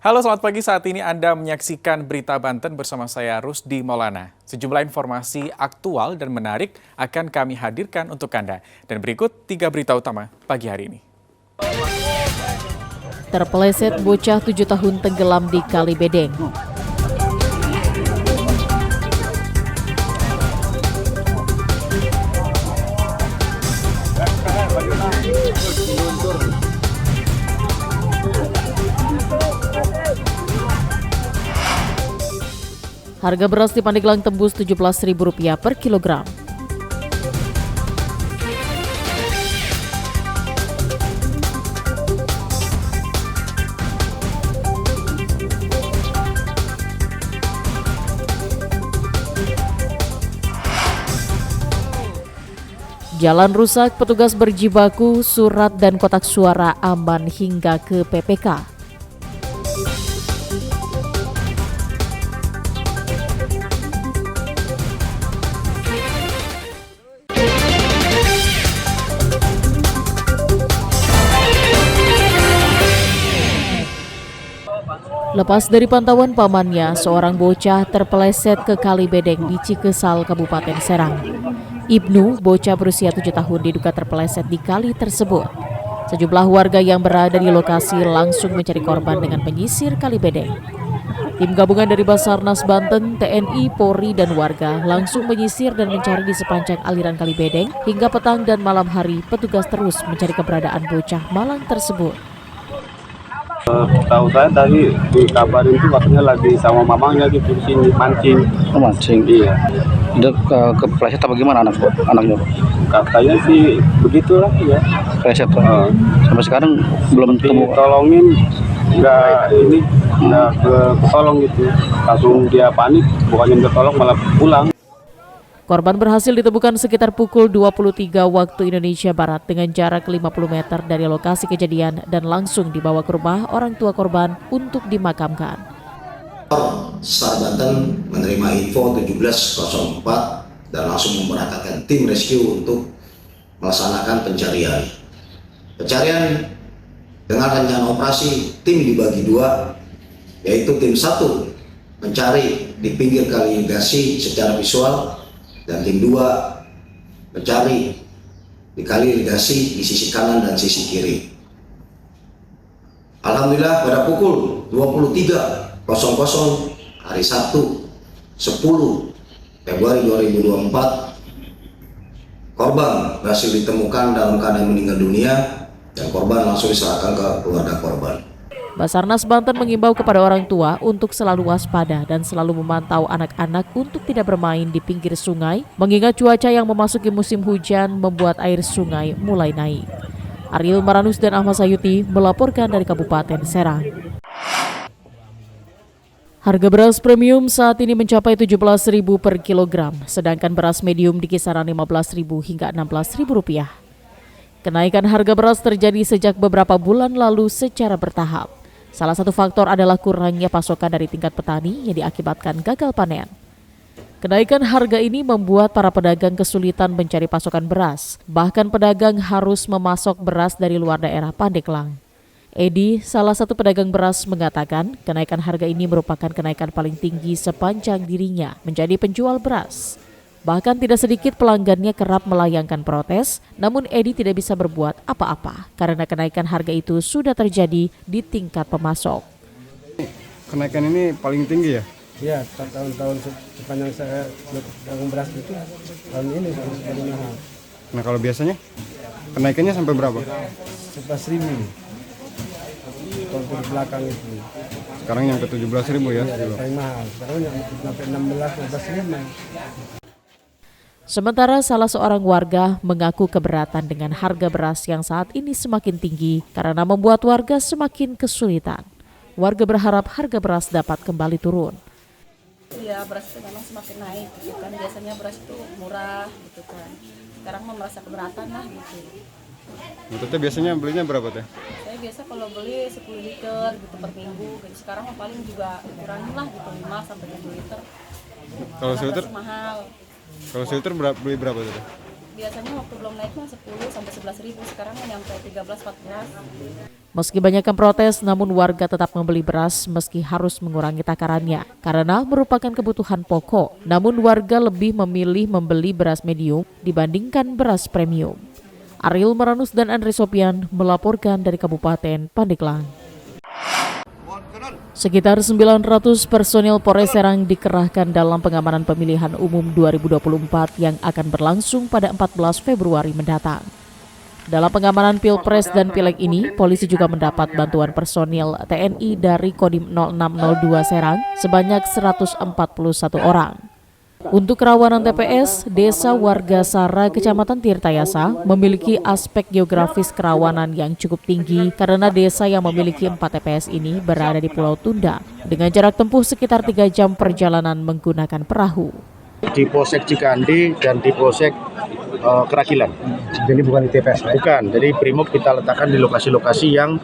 Halo, selamat pagi. Saat ini Anda menyaksikan Berita Banten bersama saya Rusdi Maulana. Sejumlah informasi aktual dan menarik akan kami hadirkan untuk Anda. Dan berikut 3 berita utama pagi hari ini. Terpeleset bocah 7 tahun tenggelam di Kali Bedeng. Harga beras di Pandeglang tembus Rp17.000 per kilogram. Jalan rusak, petugas berjibaku, surat dan kotak suara aman hingga ke PPK. Lepas dari pantauan pamannya, seorang bocah terpeleset ke Kali Bedeng di Cikesal, Kabupaten Serang. Ibnu, bocah berusia 7 tahun, diduga terpeleset di kali tersebut. Sejumlah warga yang berada di lokasi langsung mencari korban dengan menyisir Kali Bedeng. Tim gabungan dari Basarnas Banten, TNI, Polri, dan warga langsung menyisir dan mencari di sepanjang aliran Kali Bedeng. Hingga petang dan malam hari, petugas terus mencari keberadaan bocah malang tersebut. Tahu saya tadi dikabarin tuh katanya lagi sama mamangnya gitu di sini mancing. Oh, mancing. Iya. Udah kepleset apa gimana anaknya? Katanya sih begitulah ya. Kepleset. Sampai sekarang belum ketemu. Ditolongin nggak ketolong gitu. Langsung dia panik, bukannya ditolong malah pulang. Korban berhasil ditemukan sekitar pukul 23 waktu Indonesia Barat dengan jarak 50 meter dari lokasi kejadian dan langsung dibawa ke rumah orang tua korban untuk dimakamkan. SAR Banten menerima info 17.04 dan langsung memberangkatkan tim rescue untuk melaksanakan pencarian. Pencarian dengan rencana operasi tim dibagi dua, yaitu tim 1 mencari di pinggir kali irigasi secara visual, dan tim 2 mencari di kali irigasi di sisi kanan dan sisi kiri. Alhamdulillah pada pukul 23.00 hari Sabtu 10 Februari 2024 korban berhasil ditemukan dalam keadaan meninggal dunia dan korban langsung diserahkan ke keluarga korban. Basarnas Banten mengimbau kepada orang tua untuk selalu waspada dan selalu memantau anak-anak untuk tidak bermain di pinggir sungai, mengingat cuaca yang memasuki musim hujan membuat air sungai mulai naik. Ariel Maranus dan Ahmad Sayuti melaporkan dari Kabupaten Serang. Harga beras premium saat ini mencapai Rp17.000 per kilogram, sedangkan beras medium di kisaran Rp15.000 hingga Rp16.000. Kenaikan harga beras terjadi sejak beberapa bulan lalu secara bertahap. Salah satu faktor adalah kurangnya pasokan dari tingkat petani yang diakibatkan gagal panen. Kenaikan harga ini membuat para pedagang kesulitan mencari pasokan beras. Bahkan pedagang harus memasok beras dari luar daerah Pandeglang. Edi, salah satu pedagang beras, mengatakan kenaikan harga ini merupakan kenaikan paling tinggi sepanjang dirinya menjadi penjual beras. Bahkan tidak sedikit pelanggannya kerap melayangkan protes, namun Edi tidak bisa berbuat apa-apa karena kenaikan harga itu sudah terjadi di tingkat pemasok. Kenaikan ini paling tinggi ya? Iya, tahun-tahun sepanjang saya dagang beras itu tahun ini paling mahal. Nah kalau biasanya kenaikannya sampai berapa? 11.000. Tahun di belakang itu. Sekarang nyampe 17.000 ya? Iya, paling mahal. Sekarang sampai 16.000. Sementara salah seorang warga mengaku keberatan dengan harga beras yang saat ini semakin tinggi karena membuat warga semakin kesulitan. Warga berharap harga beras dapat kembali turun. Iya, beras itu memang semakin naik gitu kan. Biasanya beras itu murah gitu kan. Sekarang mah merasa keberatan lah gitu. Maksudnya biasanya belinya berapa teh? Saya biasa kalau beli 10 liter gitu per minggu. Gitu. Sekarang mah paling juga kurangin lah gitu 5 sampai 7 liter. Kalau filter mahal. Kalau filter beli berapa tadi? Biasanya waktu belum naik mah 10 sampai 11 ribu, sekarang nyampe 13-14. Meski banyak yang protes, namun warga tetap membeli beras meski harus mengurangi takarannya karena merupakan kebutuhan pokok. Namun warga lebih memilih membeli beras medium dibandingkan beras premium. Ariel Maranus dan Andre Sopian melaporkan dari Kabupaten Pandeglang. Sekitar 900 personil Polres Serang dikerahkan dalam pengamanan pemilihan umum 2024 yang akan berlangsung pada 14 Februari mendatang. Dalam pengamanan Pilpres dan Pileg ini, polisi juga mendapat bantuan personil TNI dari Kodim 0602 Serang sebanyak 141 orang. Untuk kerawanan TPS, Desa Warga Sara, Kecamatan Tirtayasa memiliki aspek geografis kerawanan yang cukup tinggi karena desa yang memiliki 4 TPS ini berada di Pulau Tunda dengan jarak tempuh sekitar 3 jam perjalanan menggunakan perahu. Di Polsek Cikandi dan di Polsek Keragilan. Jadi bukan di TPS, Bukan, jadi Brimob kita letakkan di lokasi-lokasi yang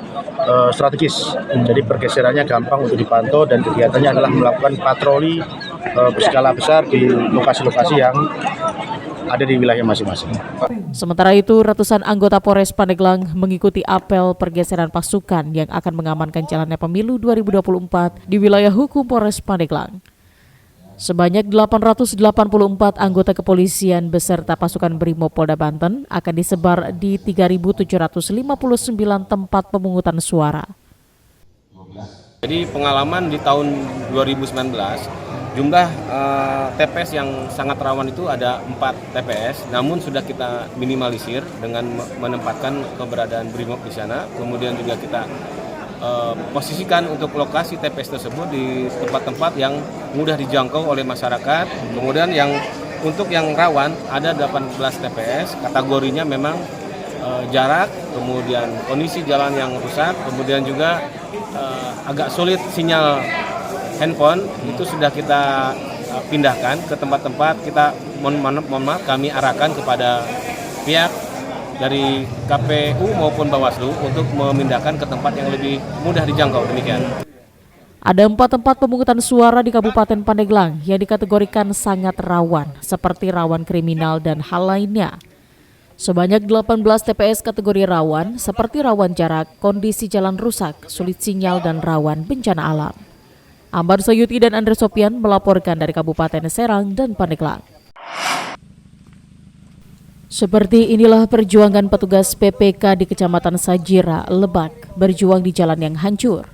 strategis. Jadi pergeserannya gampang untuk dipantau dan kegiatannya adalah melakukan patroli berskala besar di lokasi-lokasi yang ada di wilayah masing-masing. Sementara itu, ratusan anggota Polres Pandeglang mengikuti apel pergeseran pasukan yang akan mengamankan jalannya pemilu 2024 di wilayah hukum Polres Pandeglang. Sebanyak 884 anggota kepolisian beserta pasukan Brimob Polda Banten akan disebar di 3.759 tempat pemungutan suara. Jadi pengalaman di tahun 2019, jumlah TPS yang sangat rawan itu ada 4 TPS, namun sudah kita minimalisir dengan menempatkan keberadaan Brimob di sana. Kemudian juga kita posisikan untuk lokasi TPS tersebut di tempat-tempat yang mudah dijangkau oleh masyarakat. Kemudian untuk yang rawan ada 18 TPS, kategorinya memang jarak, kemudian kondisi jalan yang rusak, kemudian juga agak sulit sinyal handphone, itu sudah kita pindahkan ke tempat-tempat kita kami arahkan kepada pihak dari KPU maupun Bawaslu untuk memindahkan ke tempat yang lebih mudah dijangkau, demikian. Ada 4 tempat pemungutan suara di Kabupaten Pandeglang yang dikategorikan sangat rawan, seperti rawan kriminal dan hal lainnya. Sebanyak 18 TPS kategori rawan, seperti rawan jarak, kondisi jalan rusak, sulit sinyal, dan rawan bencana alam. Ambar Sayuti dan Andre Sopian melaporkan dari Kabupaten Serang dan Pandeglang. Seperti inilah perjuangan petugas PPK di Kecamatan Sajira, Lebak, berjuang di jalan yang hancur.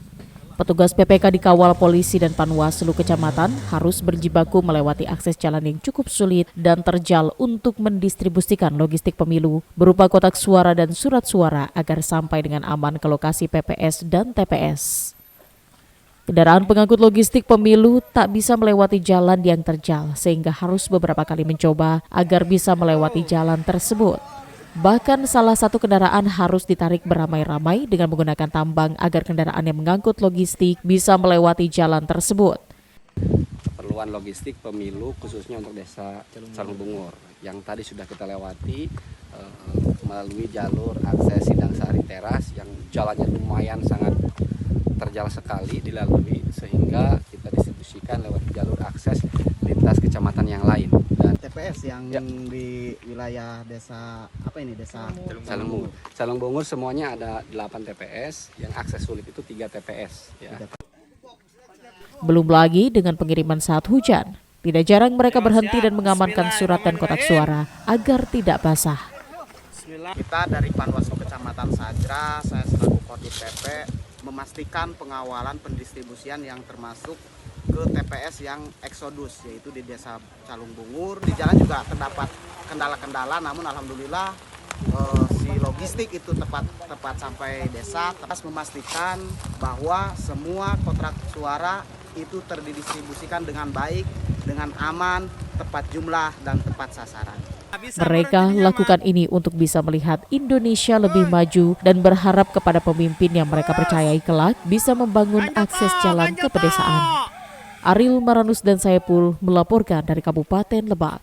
Petugas PPK dikawal polisi dan Panwaslu Kecamatan harus berjibaku melewati akses jalan yang cukup sulit dan terjal untuk mendistribusikan logistik pemilu berupa kotak suara dan surat suara agar sampai dengan aman ke lokasi PPS dan TPS. Kendaraan pengangkut logistik pemilu tak bisa melewati jalan yang terjal sehingga harus beberapa kali mencoba agar bisa melewati jalan tersebut. Bahkan salah satu kendaraan harus ditarik beramai-ramai dengan menggunakan tambang agar kendaraan yang mengangkut logistik bisa melewati jalan tersebut. Keperluan logistik pemilu khususnya untuk desa Calung Bungur yang tadi sudah kita lewati melalui jalur akses Sidang Sari Teras yang jalannya lumayan sangat terjal sekali dilalui sehingga kita distribusikan lewat jalur akses lintas kecamatan yang lain. Dan TPS yang di wilayah desa desa Calung Bungur semuanya ada 8 TPS, yang akses sulit itu 3 TPS ya. Belum lagi dengan pengiriman saat hujan. Tidak jarang mereka berhenti dan mengamankan surat dan kotak suara agar tidak basah. Kita dari Panwaslu Kecamatan Sajra, saya selaku Kodim PP memastikan pengawalan pendistribusian yang termasuk ke TPS yang eksodus, yaitu di desa Calung Bungur. Di jalan juga terdapat kendala-kendala, namun alhamdulillah si logistik itu tepat sampai desa. Terus memastikan bahwa semua kotak suara itu terdistribusikan dengan baik, dengan aman, tepat jumlah, dan tepat sasaran. Mereka lakukan ini untuk bisa melihat Indonesia lebih maju dan berharap kepada pemimpin yang mereka percayai kelak bisa membangun akses jalan ke pedesaan. Ariel Maranus dan Saipul melaporkan dari Kabupaten Lebak.